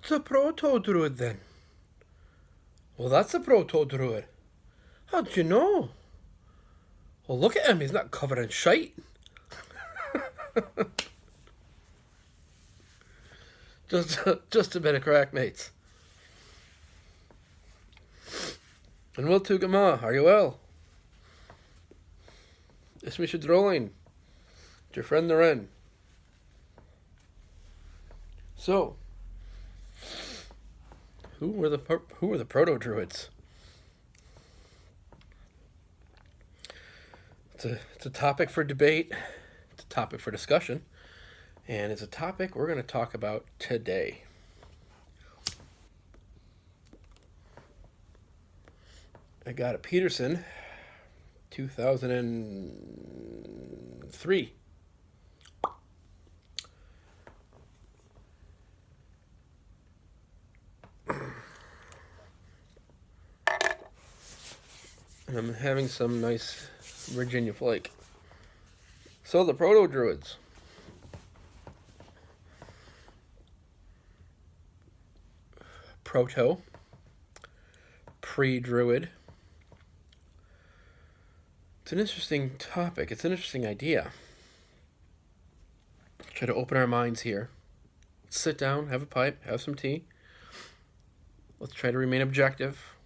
What's a Proto-Druid then? Well, that's a Proto-Druid. How'd you know? Well, look at him. He's not covered in shite. just a bit of crack, mates. And well, Tugama, are you well? It's Misha Drolling, your friend the Wren. So, who were the Proto-Druids? It's a topic for debate. It's a topic for discussion, and it's a topic we're going to talk about today. I got a Peterson, 2003. And I'm having some nice Virginia flake. So the Proto-Druids. Proto. Pre-Druid. It's an interesting topic. It's an interesting idea. Try to open our minds here. Let's sit down, have a pipe, have some tea. Let's try to remain objective.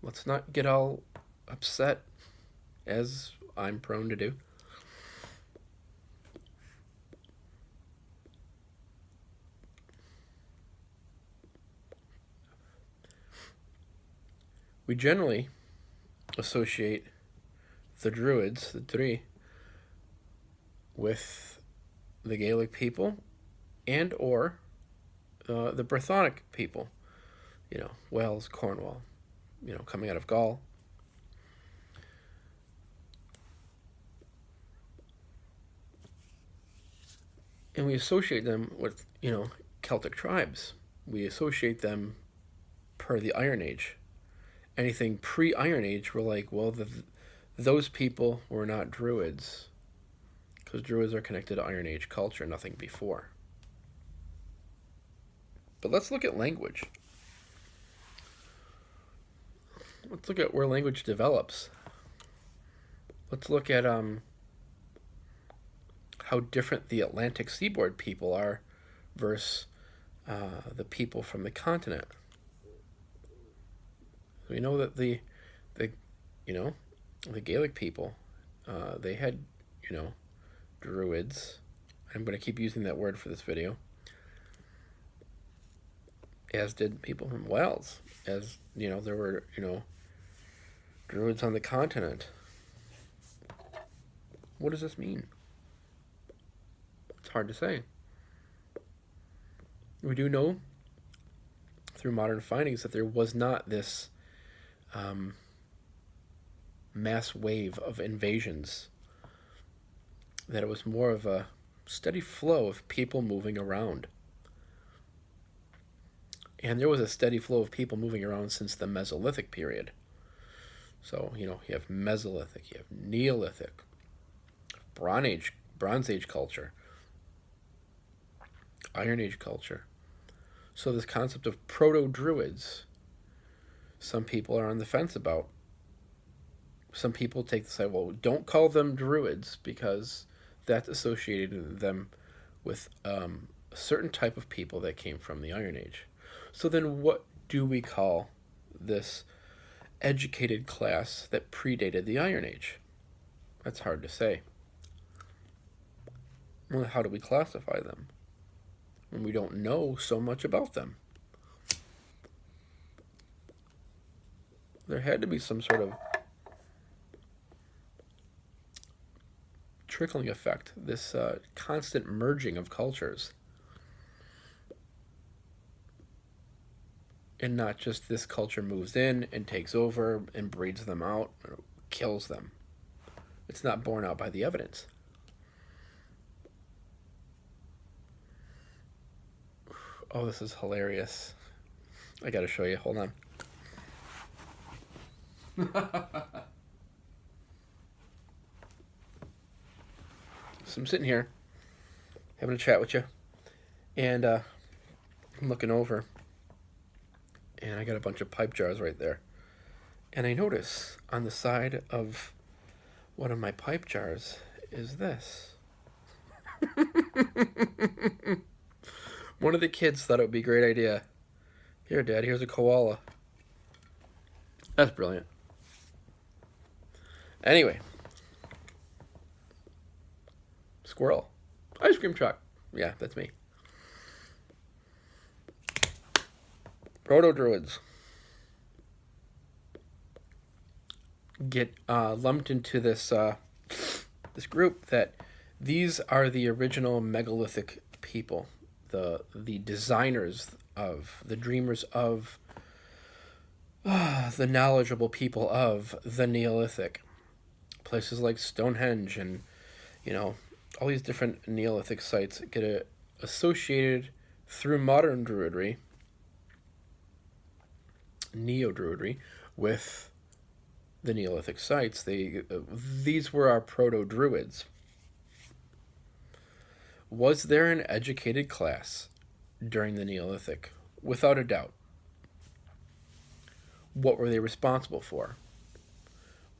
Let's not get all upset, as I'm prone to do. We generally associate the Druids, the Dri, with the Gaelic people and or the Brythonic people. You know, Wales, Cornwall, you know, coming out of Gaul. And we associate them with, you know, Celtic tribes. We associate them per the Iron Age. Anything pre-Iron Age, we're like, well, those people were not Druids, because Druids are connected to Iron Age culture, nothing before. But let's look at language. Let's look at where language develops. Let's look at how different the Atlantic seaboard people are versus the people from the continent. We know that the Gaelic people, they had, you know, Druids. I'm going to keep using that word for this video. As did people from Wales. As, you know, there were, you know, Druids on the continent. What does this mean? It's hard to say. We do know through modern findings that there was not this mass wave of invasions, that it was more of a steady flow of people moving around. And there was a steady flow of people moving around since the Mesolithic period. So, you know, you have Mesolithic, you have Neolithic, Bronze Age culture, Iron Age culture. So this concept of Proto-Druids, some people are on the fence about. Some people take the side, well, don't call them Druids, because that's associated them with a certain type of people that came from the Iron Age. So then what do we call this educated class that predated the Iron Age? That's hard to say. Well, how do we classify them when we don't know so much about them? There had to be some sort of trickling effect, this constant merging of cultures. And not just this culture moves in and takes over and breeds them out or kills them. It's not borne out by the evidence. Oh, this is hilarious. I gotta show you. Hold on. So I'm sitting here having a chat with you, and I'm looking over and I got a bunch of pipe jars right there. And I notice on the side of one of my pipe jars is this. One of the kids thought it would be a great idea. Here, Dad, here's a koala. That's brilliant. Anyway. Squirrel. Ice cream truck. Yeah, that's me. Proto-Druids get lumped into this this group that these are the original megalithic people, the designers of, the dreamers of, the knowledgeable people of the Neolithic. Places like Stonehenge and, all these different Neolithic sites get associated through modern Druidry, Neo-Druidry, with the Neolithic sites. These were our Proto-Druids. Was there an educated class during the Neolithic? Without a doubt. What were they responsible for?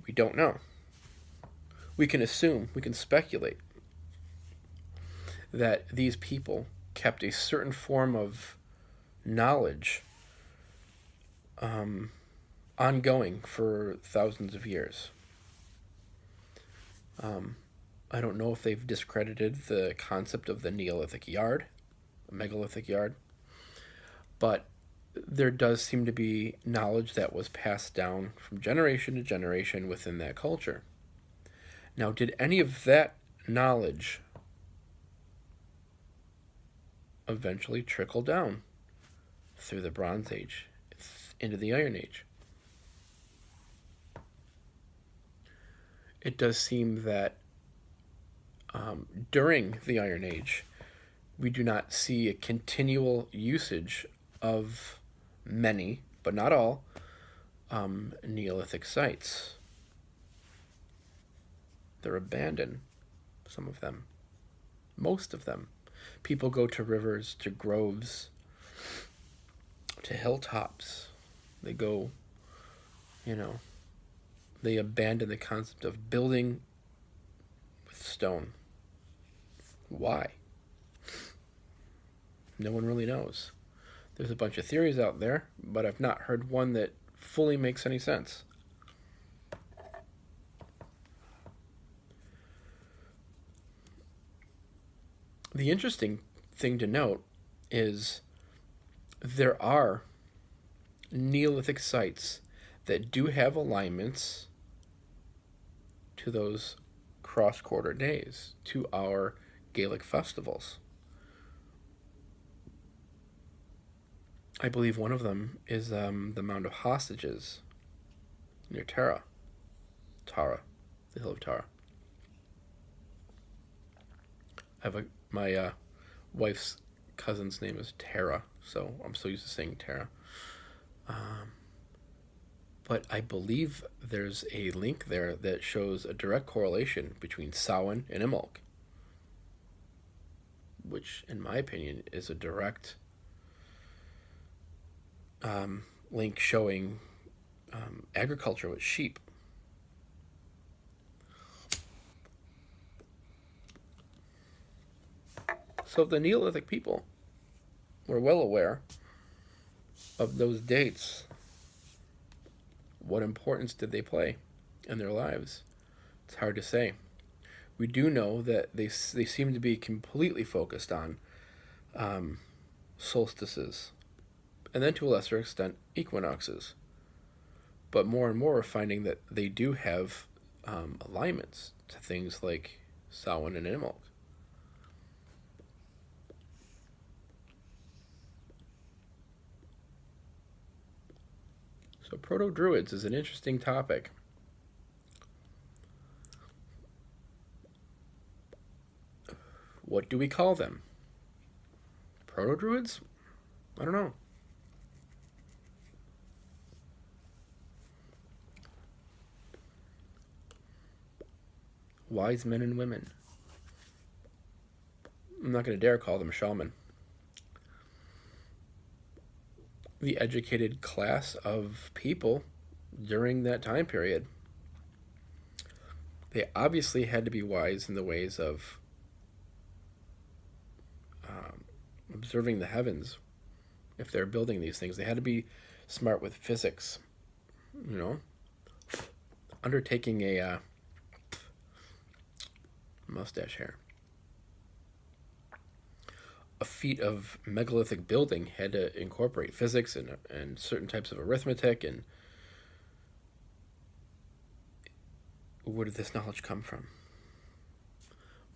We don't know. We can assume, we can speculate that these people kept a certain form of knowledge ongoing for thousands of years. I don't know if they've discredited the concept of the Neolithic yard, a megalithic yard, but there does seem to be knowledge that was passed down from generation to generation within that culture. Now, did any of that knowledge eventually trickle down through the Bronze Age into the Iron Age? It does seem that during the Iron Age, we do not see a continual usage of many, but not all, Neolithic sites. They're abandoned, some of them, most of them. People go to rivers, to groves, to hilltops. They go, they abandon the concept of building with stone. Why? No one really knows. There's a bunch of theories out there, but I've not heard one that fully makes any sense. The interesting thing to note is there are Neolithic sites that do have alignments to those cross-quarter days, to our Gaelic festivals. I believe one of them is the Mound of Hostages near Tara, the Hill of Tara. My wife's cousin's name is Tara, so I'm so used to saying Tara. But I believe there's a link there that shows a direct correlation between Samhain and Imbolc, which, in my opinion, is a direct link showing agriculture with sheep. So the Neolithic people were well aware of those dates. What importance did they play in their lives? It's hard to say. We do know that they seem to be completely focused on solstices, and then to a lesser extent equinoxes. But more and more we're finding that they do have alignments to things like Samhain and Imbolc. So Proto-Druids is an interesting topic. What do we call them? Proto-Druids? I don't know. Wise men and women. I'm not going to dare call them shaman. the educated class of people during that time period. They obviously had to be wise in the ways of observing the heavens. If they're building these things, they had to be smart with physics. You know, undertaking a mustache hair. A feat of megalithic building had to incorporate physics and certain types of arithmetic. And where did this knowledge come from?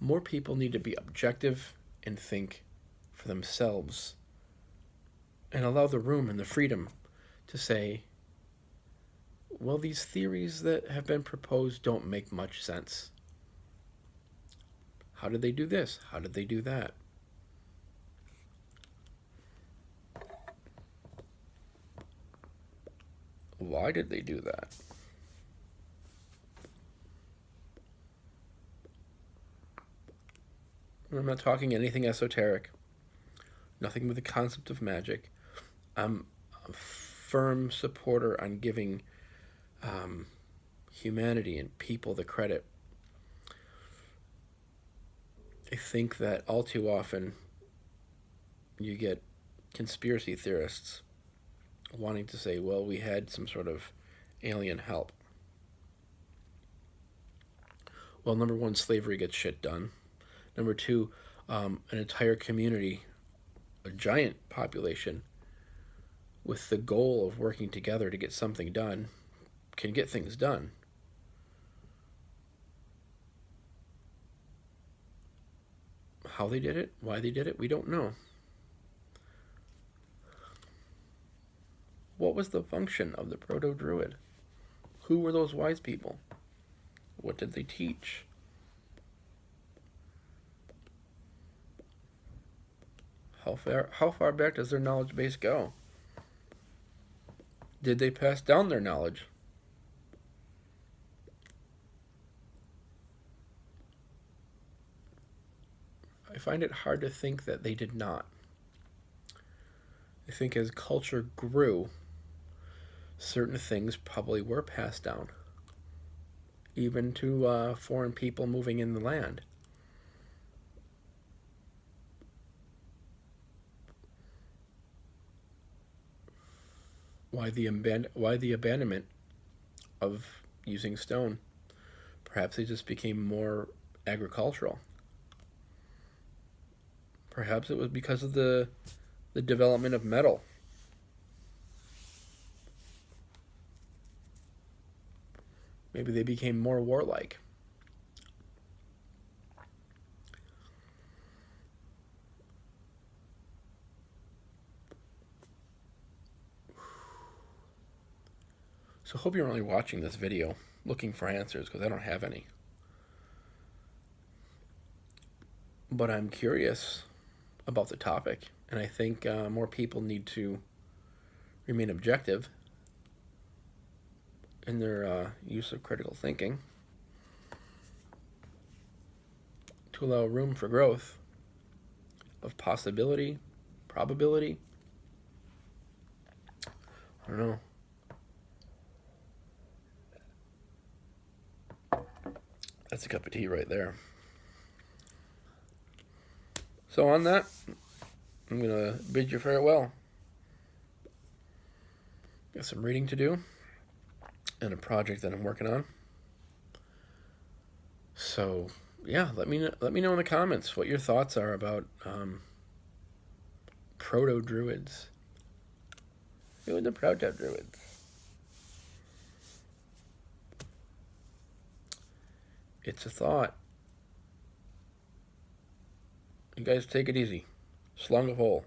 More people need to be objective and think for themselves and allow the room and the freedom to say, well, these theories that have been proposed don't make much sense. How did they do this? How did they do that? Why did they do that? I'm not talking anything esoteric. Nothing with the concept of magic. I'm a firm supporter on giving humanity and people the credit. I think that all too often you get conspiracy theorists wanting to say, well, we had some sort of alien help. Well, number one, slavery gets shit done. Number two, an entire community, a giant population, with the goal of working together to get something done, can get things done. How they did it, why they did it, we don't know. What was the function of the Proto-Druid? Who were those wise people? What did they teach? How far back does their knowledge base go? Did they pass down their knowledge? I find it hard to think that they did not. I think as culture grew, certain things probably were passed down, even to foreign people moving in the land. Why the abandonment of using stone? Perhaps they just became more agricultural. Perhaps it was because of the development of metal. Maybe they became more warlike. So I hope you're only watching this video looking for answers, because I don't have any. But I'm curious about the topic, and I think more people need to remain objective in their use of critical thinking to allow room for growth of possibility, probability. I don't know. That's a cup of tea right there. So on that, I'm going to bid you farewell. Got some reading to do and a project that I'm working on. So yeah, let me know in the comments what your thoughts are about Proto-Druids. Who are the Proto-Druids? It's a thought. You guys take it easy. Slung of hole.